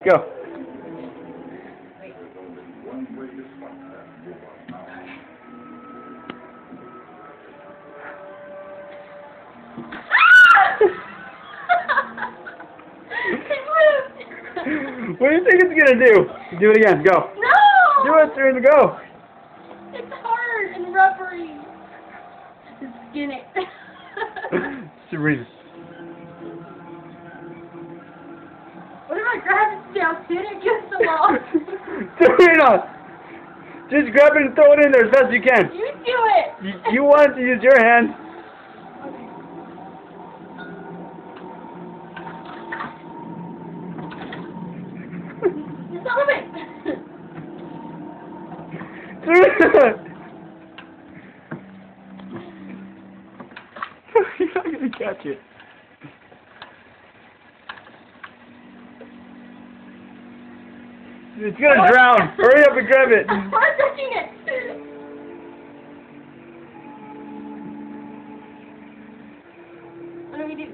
Go. What do you think it's gonna do? Do it again. Go. No! Do it, turn to go. It's hard and rubbery. Skin it. Serena. What if I grab it down, hit it against the wall? Serena! Just grab it and throw it in there as best you can. You do it! You want to use your hand. Stop it! Serena! You're not going to catch it. It's going to drown. Hurry up and grab it. I'm touching it! What do we do?